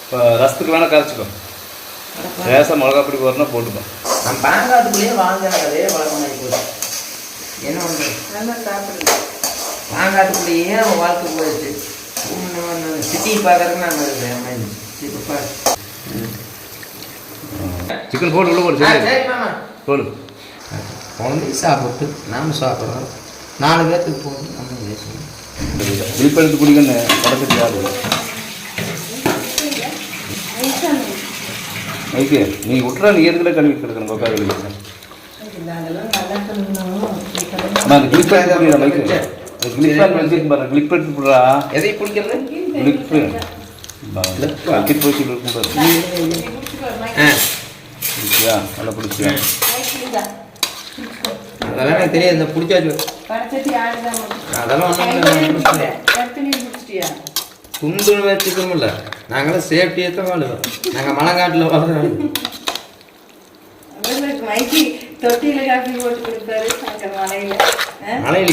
இப்போ ரசத்துக்கு வேணால் கரைச்சிக்கோ. லேசாக மிளகா பொடி போடுறதுனா போட்டுக்கோ. நம்ம பாங்காட்டுக்குள்ளேயே வாழ்ந்தாங்க, அதே வளர்க்கணும் போச்சு. என்ன பண்ணுறது? நல்லா சாப்பிடுங்க. பாங்காட்டுக்குள்ளேயே அவன் வாழ்க்கை போயிடுச்சு. சிட்டி பார்க்கறதுக்கு நாங்கள் சிக்கன் போட்டு உள்ள போடு. சரி மாமா போடு. குழந்தை சாப்பிட்டு நாம் சாப்பிட்றோம். 4 பேர்த்துக்கு போகணும். நம்ம பேசணும். விழிப்பு எடுத்து குடிக்கணும். படத்துக்கு யாரு மைக்கு நீ விட்டுறா, நீ எதுக்குள்ள கழுவி கிடக்கணும் கொக்கா கழுவி. ஆனால் அந்த கிளிப் எடுத்து மைக்கு கிளிப் வச்சுட்டு பாரு. கிளிப் எடுத்து போடுறா. எதை பிடிக்கிறது? கிளிப்பு கிளிப் வச்சு நல்லா பிடிச்சியா? அதெல்லாம் எனக்கு தெரியாது. இந்த பிடிச்சாச்சு அதெல்லாம் துண்டு வச்சுக்கணும்ல. நாங்களாம் சேஃப்டியை தான் வாழுவோம். நாங்கள் மலைக்காட்டில் வாழ்றோம். தொட்டியில் காஃபி போட்டு கொடுத்தாரு மலையில. மலையில